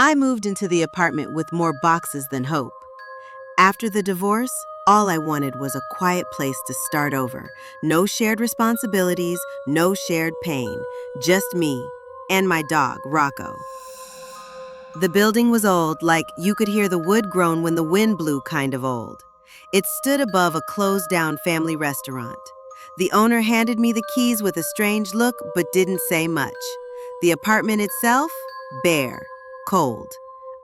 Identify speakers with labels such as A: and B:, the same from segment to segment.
A: I moved into the apartment with more boxes than hope. After the divorce, all I wanted was a quiet place to start over. No shared responsibilities, no shared pain. Just me and my dog, Rocco. The building was old, like you could hear the wood groan when the wind blew kind of old. It stood above a closed-down family restaurant. The owner handed me the keys with a strange look, but didn't say much. The apartment itself? Bare, cold,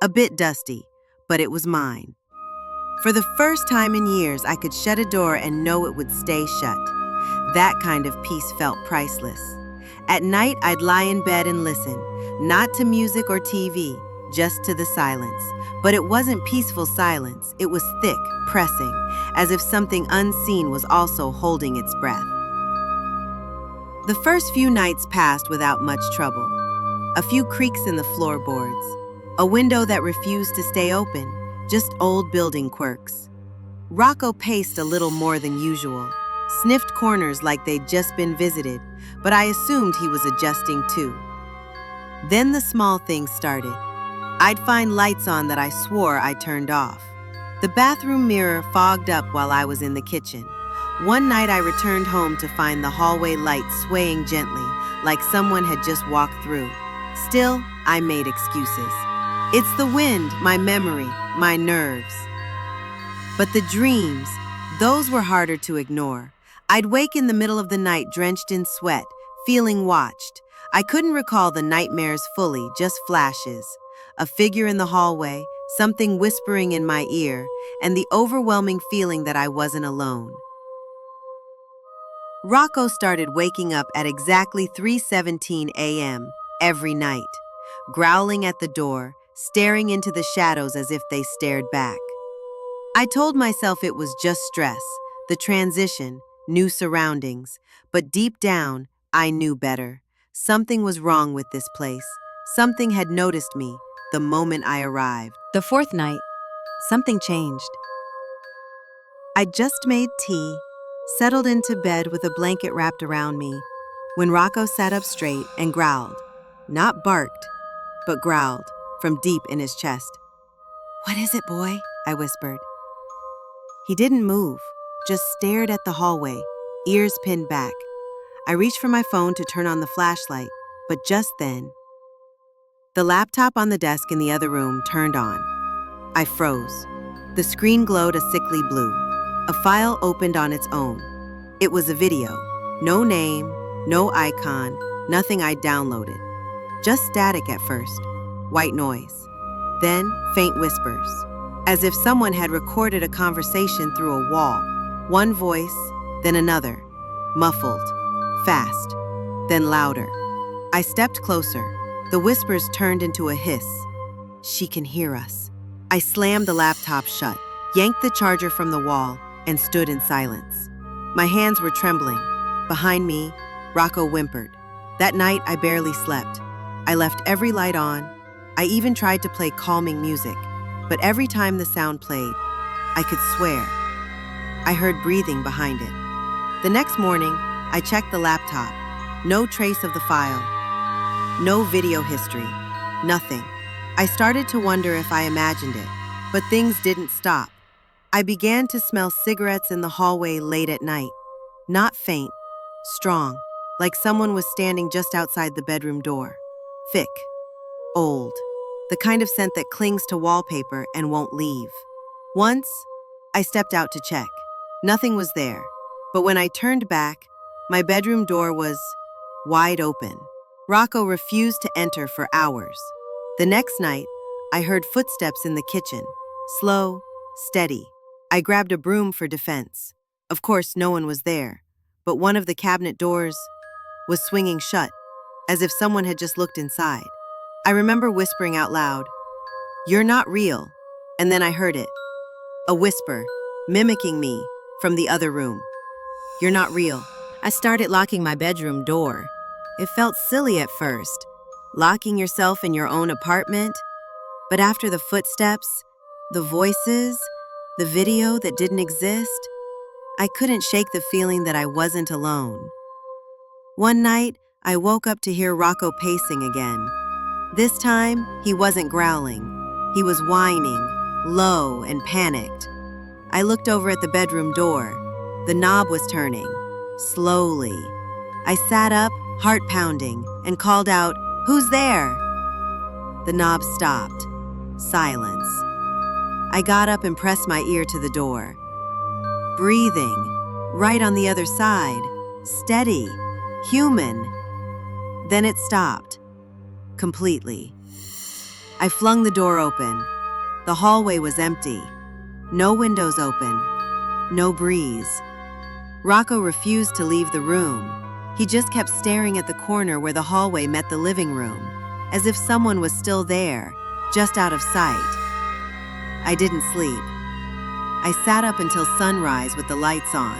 A: a bit dusty, but it was mine. For the first time in years, I could shut a door and know it would stay shut. That kind of peace felt priceless. At night, I'd lie in bed and listen, not to music or TV, just to the silence. But it wasn't peaceful silence. It was thick, pressing, as if something unseen was also holding its breath. The first few nights passed without much trouble. A few creaks in the floorboards, a window that refused to stay open, just old building quirks. Rocco paced a little more than usual, sniffed corners like they'd just been visited, but I assumed he was adjusting too. Then the small things started. I'd find lights on that I swore I turned off. The bathroom mirror fogged up while I was in the kitchen. One night I returned home to find the hallway light swaying gently, like someone had just walked through. Still, I made excuses. It's the wind, my memory, my nerves. But the dreams, those were harder to ignore. I'd wake in the middle of the night drenched in sweat, feeling watched. I couldn't recall the nightmares fully, just flashes. A figure in the hallway, something whispering in my ear, and the overwhelming feeling that I wasn't alone. Rocco started waking up at exactly 3:17 a.m. every night, growling at the door, staring into the shadows as if they stared back. I told myself it was just stress, the transition, new surroundings, but deep down, I knew better. Something was wrong with this place. Something had noticed me the moment I arrived.
B: The fourth night, something changed.
A: I just made tea, settled into bed with a blanket wrapped around me, when Rocco sat up straight and growled. Not barked, but growled from deep in his chest. "What is it, boy?" I whispered. He didn't move, just stared at the hallway, ears pinned back. I reached for my phone to turn on the flashlight, but just then, the laptop on the desk in the other room turned on. I froze. The screen glowed a sickly blue. A file opened on its own. It was a video. No name, no icon, nothing I'd downloaded. Just static at first. White noise. Then faint whispers. As if someone had recorded a conversation through a wall. One voice, then another. Muffled. Fast. Then louder. I stepped closer. The whispers turned into a hiss. She can hear us. I slammed the laptop shut, yanked the charger from the wall, and stood in silence. My hands were trembling. Behind me, Rocco whimpered. That night, I barely slept. I left every light on. I even tried to play calming music, but every time the sound played, I could swear. I heard breathing behind it. The next morning, I checked the laptop. No trace of the file. No video history. Nothing. I started to wonder if I imagined it, but things didn't stop. I began to smell cigarettes in the hallway late at night. Not faint, strong, like someone was standing just outside the bedroom door. Thick, old, the kind of scent that clings to wallpaper and won't leave. Once, I stepped out to check. Nothing was there, but when I turned back, my bedroom door was wide open. Rocco refused to enter for hours. The next night, I heard footsteps in the kitchen, slow, steady. I grabbed a broom for defense. Of course, no one was there, but one of the cabinet doors was swinging shut, as if someone had just looked inside. I remember whispering out loud, "You're not real," and then I heard it. A whisper, mimicking me from the other room. "You're not real."
B: I started locking my bedroom door. It felt silly at first, locking yourself in your own apartment. But after the footsteps, the voices, the video that didn't exist, I couldn't shake the feeling that I wasn't alone. One night, I woke up to hear Rocco pacing again. This time, he wasn't growling. He was whining, low and panicked. I looked over at the bedroom door. The knob was turning, slowly. I sat up, heart pounding, and called out, "Who's there?" The knob stopped. Silence. I got up and pressed my ear to the door. Breathing, right on the other side, steady, human. Then it stopped, completely. I flung the door open. The hallway was empty. No windows open. No breeze. Rocco refused to leave the room. He just kept staring at the corner where the hallway met the living room, as if someone was still there, just out of sight. I didn't sleep. I sat up until sunrise with the lights on.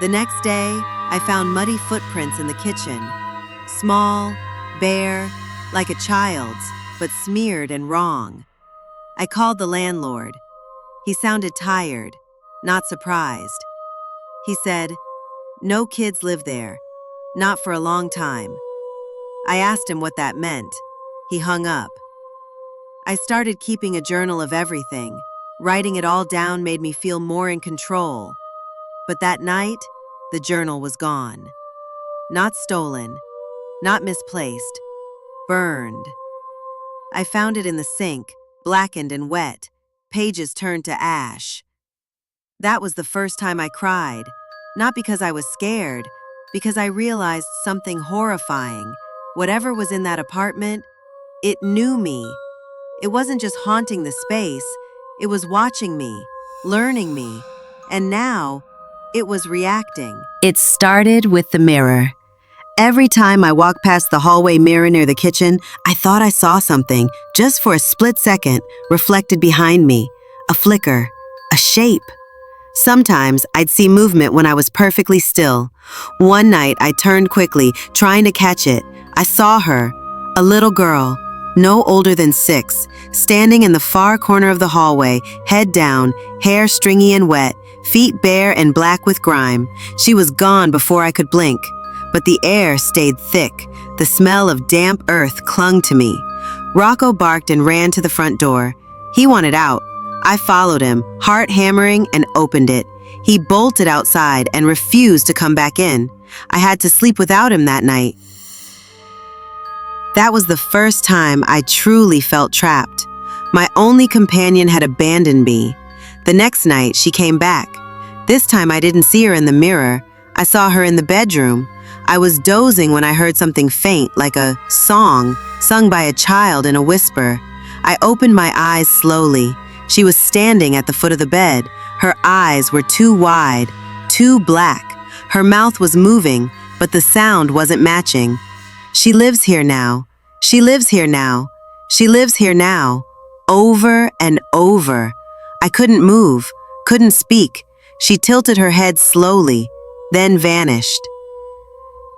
B: The next day, I found muddy footprints in the kitchen. Small, bare, like a child's, but smeared and wrong. I called the landlord. He sounded tired, not surprised. He said, "No kids live there, not for a long time." I asked him what that meant. He hung up. I started keeping a journal of everything. Writing it all down made me feel more in control. But that night, the journal was gone. Not stolen, not misplaced, burned. I found it in the sink, blackened and wet, pages turned to ash. That was the first time I cried, not because I was scared, because I realized something horrifying. Whatever was in that apartment, it knew me. It wasn't just haunting the space, it was watching me, learning me, and now it was reacting. It started with the mirror. Every time I walked past the hallway mirror near the kitchen, I thought I saw something, just for a split second, reflected behind me. A flicker, a shape. Sometimes I'd see movement when I was perfectly still. One night I turned quickly, trying to catch it. I saw her, a little girl, no older than 6, standing in the far corner of the hallway, head down, hair stringy and wet, feet bare and black with grime. She was gone before I could blink. But the air stayed thick. The smell of damp earth clung to me. Rocco barked and ran to the front door. He wanted out. I followed him, heart hammering, and opened it. He bolted outside and refused to come back in. I had to sleep without him that night. That was the first time I truly felt trapped. My only companion had abandoned me. The next night, she came back. This time I didn't see her in the mirror. I saw her in the bedroom. I was dozing when I heard something faint, like a song, sung by a child in a whisper. I opened my eyes slowly. She was standing at the foot of the bed. Her eyes were too wide, too black. Her mouth was moving, but the sound wasn't matching. She lives here now. She lives here now. She lives here now. Over and over. I couldn't move, couldn't speak. She tilted her head slowly, then vanished.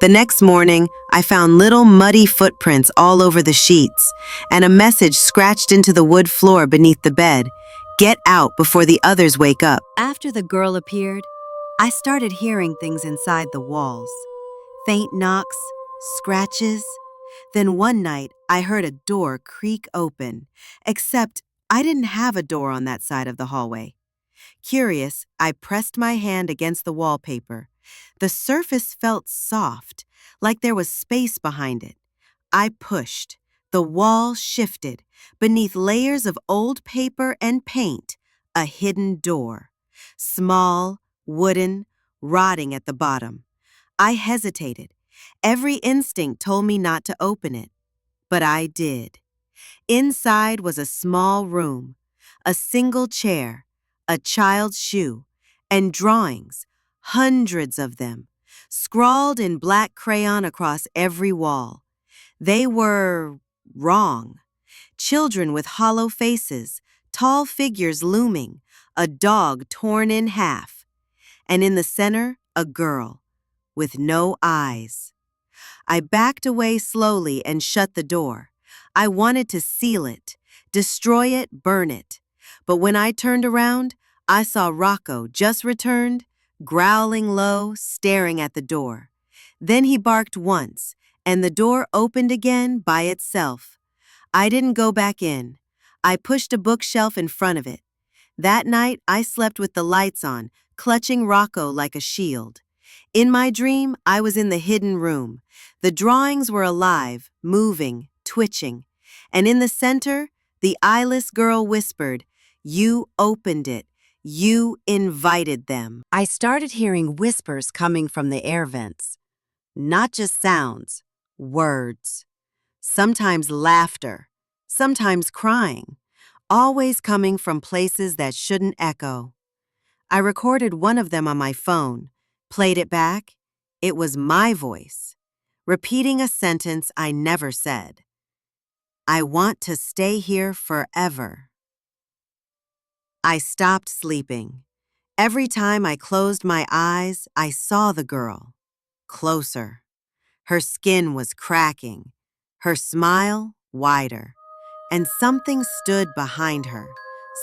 B: The next morning, I found little muddy footprints all over the sheets, and a message scratched into the wood floor beneath the bed. "Get out before the others wake up." After the girl appeared, I started hearing things inside the walls. Faint knocks, scratches. Then one night, I heard a door creak open, except I didn't have a door on that side of the hallway. Curious, I pressed my hand against the wallpaper. The surface felt soft, like there was space behind it. I pushed. The wall shifted. Beneath layers of old paper and paint, a hidden door. Small, wooden, rotting at the bottom. I hesitated. Every instinct told me not to open it, but I did. Inside was a small room, a single chair, a child's shoe, and drawings, hundreds of them, scrawled in black crayon across every wall. They were wrong. Children with hollow faces, tall figures looming, a dog torn in half, and in the center, a girl with no eyes. I backed away slowly and shut the door. I wanted to seal it, destroy it, burn it. But when I turned around, I saw Rocco, just returned, growling low, staring at the door. Then he barked once, and the door opened again by itself.
A: I didn't go back in. I pushed a bookshelf in front of it. That night, I slept with the lights on, clutching Rocco like a shield. In my dream, I was in the hidden room. The drawings were alive, moving, twitching. And in the center, the eyeless girl whispered, "You opened it. You invited them." I started hearing whispers coming from the air vents. Not just sounds, words. Sometimes laughter, sometimes crying, always coming from places that shouldn't echo. I recorded one of them on my phone, played it back. It was my voice, repeating a sentence I never said. "I want to stay here forever." I stopped sleeping. Every time I closed my eyes, I saw the girl. Closer. Her skin was cracking, her smile wider, and something stood behind her,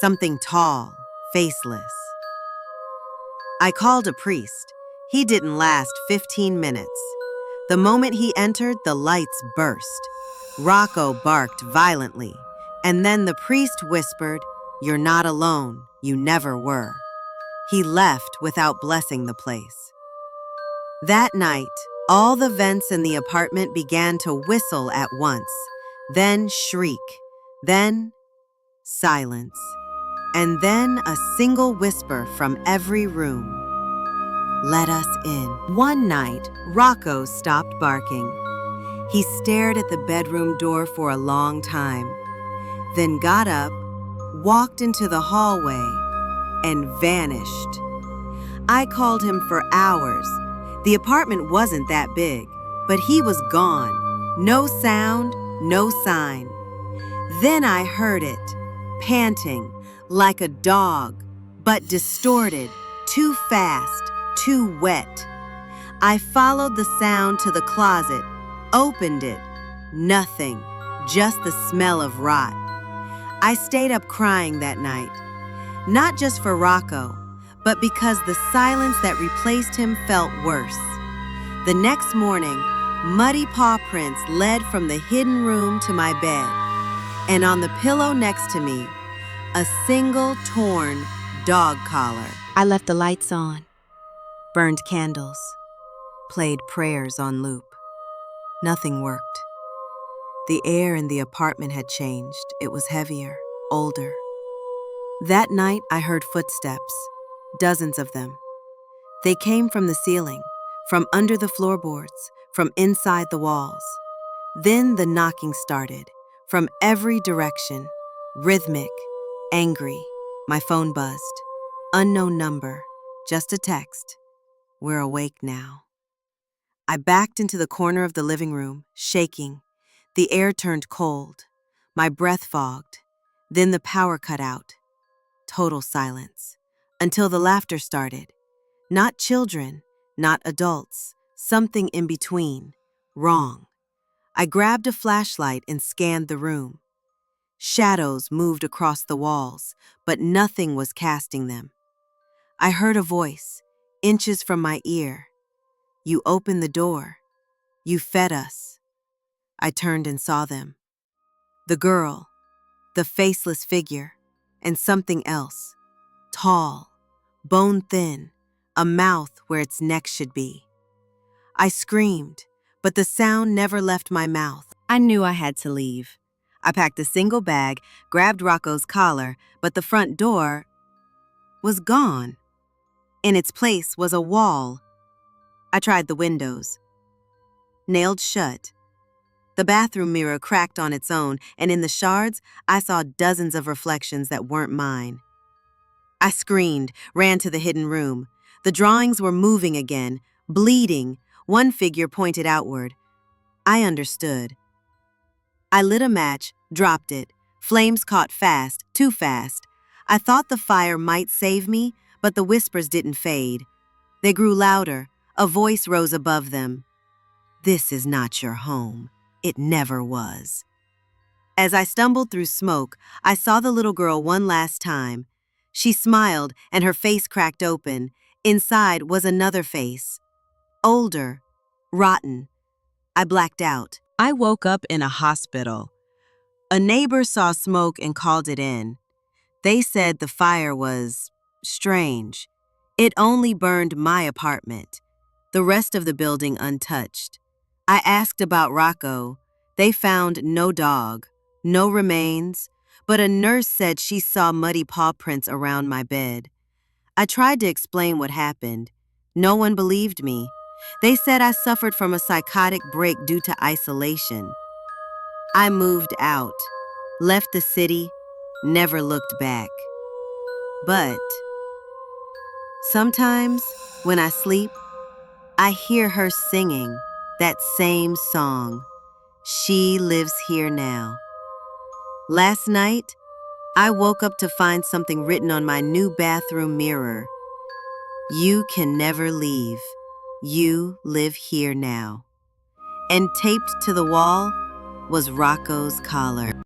A: something tall, faceless. I called a priest. He didn't last 15 minutes. The moment he entered, the lights burst. Rocco barked violently, and then the priest whispered, "You're not alone, you never were." He left without blessing the place. That night, all the vents in the apartment began to whistle at once, then shriek, then silence, and then a single whisper from every room. "Let us in." One night, Rocco stopped barking. He stared at the bedroom door for a long time, then got up, walked into the hallway, and vanished. I called him for hours. The apartment wasn't that big, but he was gone. No sound, no sign. Then I heard it, panting, like a dog, but distorted, too fast, too wet. I followed the sound to the closet, opened it. Nothing, just the smell of rot. I stayed up crying that night, not just for Rocco, but because the silence that replaced him felt worse. The next morning, muddy paw prints led from the hidden room to my bed, and on the pillow next to me, a single torn dog collar. I left the lights on, burned candles, played prayers on loop. Nothing worked. The air in the apartment had changed. It was heavier, older. That night, I heard footsteps, dozens of them. They came from the ceiling, from under the floorboards, from inside the walls. Then the knocking started, from every direction, rhythmic, angry. My phone buzzed. Unknown number, just a text. "We're awake now." I backed into the corner of the living room, shaking. The air turned cold. My breath fogged. Then the power cut out. Total silence. Until the laughter started. Not children, not adults, something in between. Wrong. I grabbed a flashlight and scanned the room. Shadows moved across the walls, but nothing was casting them. I heard a voice, inches from my ear. "You opened the door. You fed us." I turned and saw them. The girl, the faceless figure, and something else. Tall, bone thin, a mouth where its neck should be. I screamed, but the sound never left my mouth. I knew I had to leave. I packed a single bag, grabbed Rocco's collar, but the front door was gone. In its place was a wall. I tried the windows. Nailed shut. The bathroom mirror cracked on its own, and in the shards, I saw dozens of reflections that weren't mine. I screamed, ran to the hidden room. The drawings were moving again, bleeding. One figure pointed outward. I understood. I lit a match, dropped it. Flames caught fast, too fast. I thought the fire might save me, but the whispers didn't fade. They grew louder. A voice rose above them. "This is not your home. It never was." As I stumbled through smoke, I saw the little girl one last time. She smiled, and her face cracked open. Inside was another face. Older, rotten. I blacked out. I woke up in a hospital. A neighbor saw smoke and called it in. They said the fire was strange. It only burned my apartment, the rest of the building untouched. I asked about Rocco. They found no dog, no remains, but a nurse said she saw muddy paw prints around my bed. I tried to explain what happened. No one believed me. They said I suffered from a psychotic break due to isolation. I moved out, left the city, never looked back. But sometimes, when I sleep, I hear her singing that same song. She lives here now. Last night, I woke up to find something written on my new bathroom mirror. You can never leave. You live here now. And taped to the wall was Rocco's collar.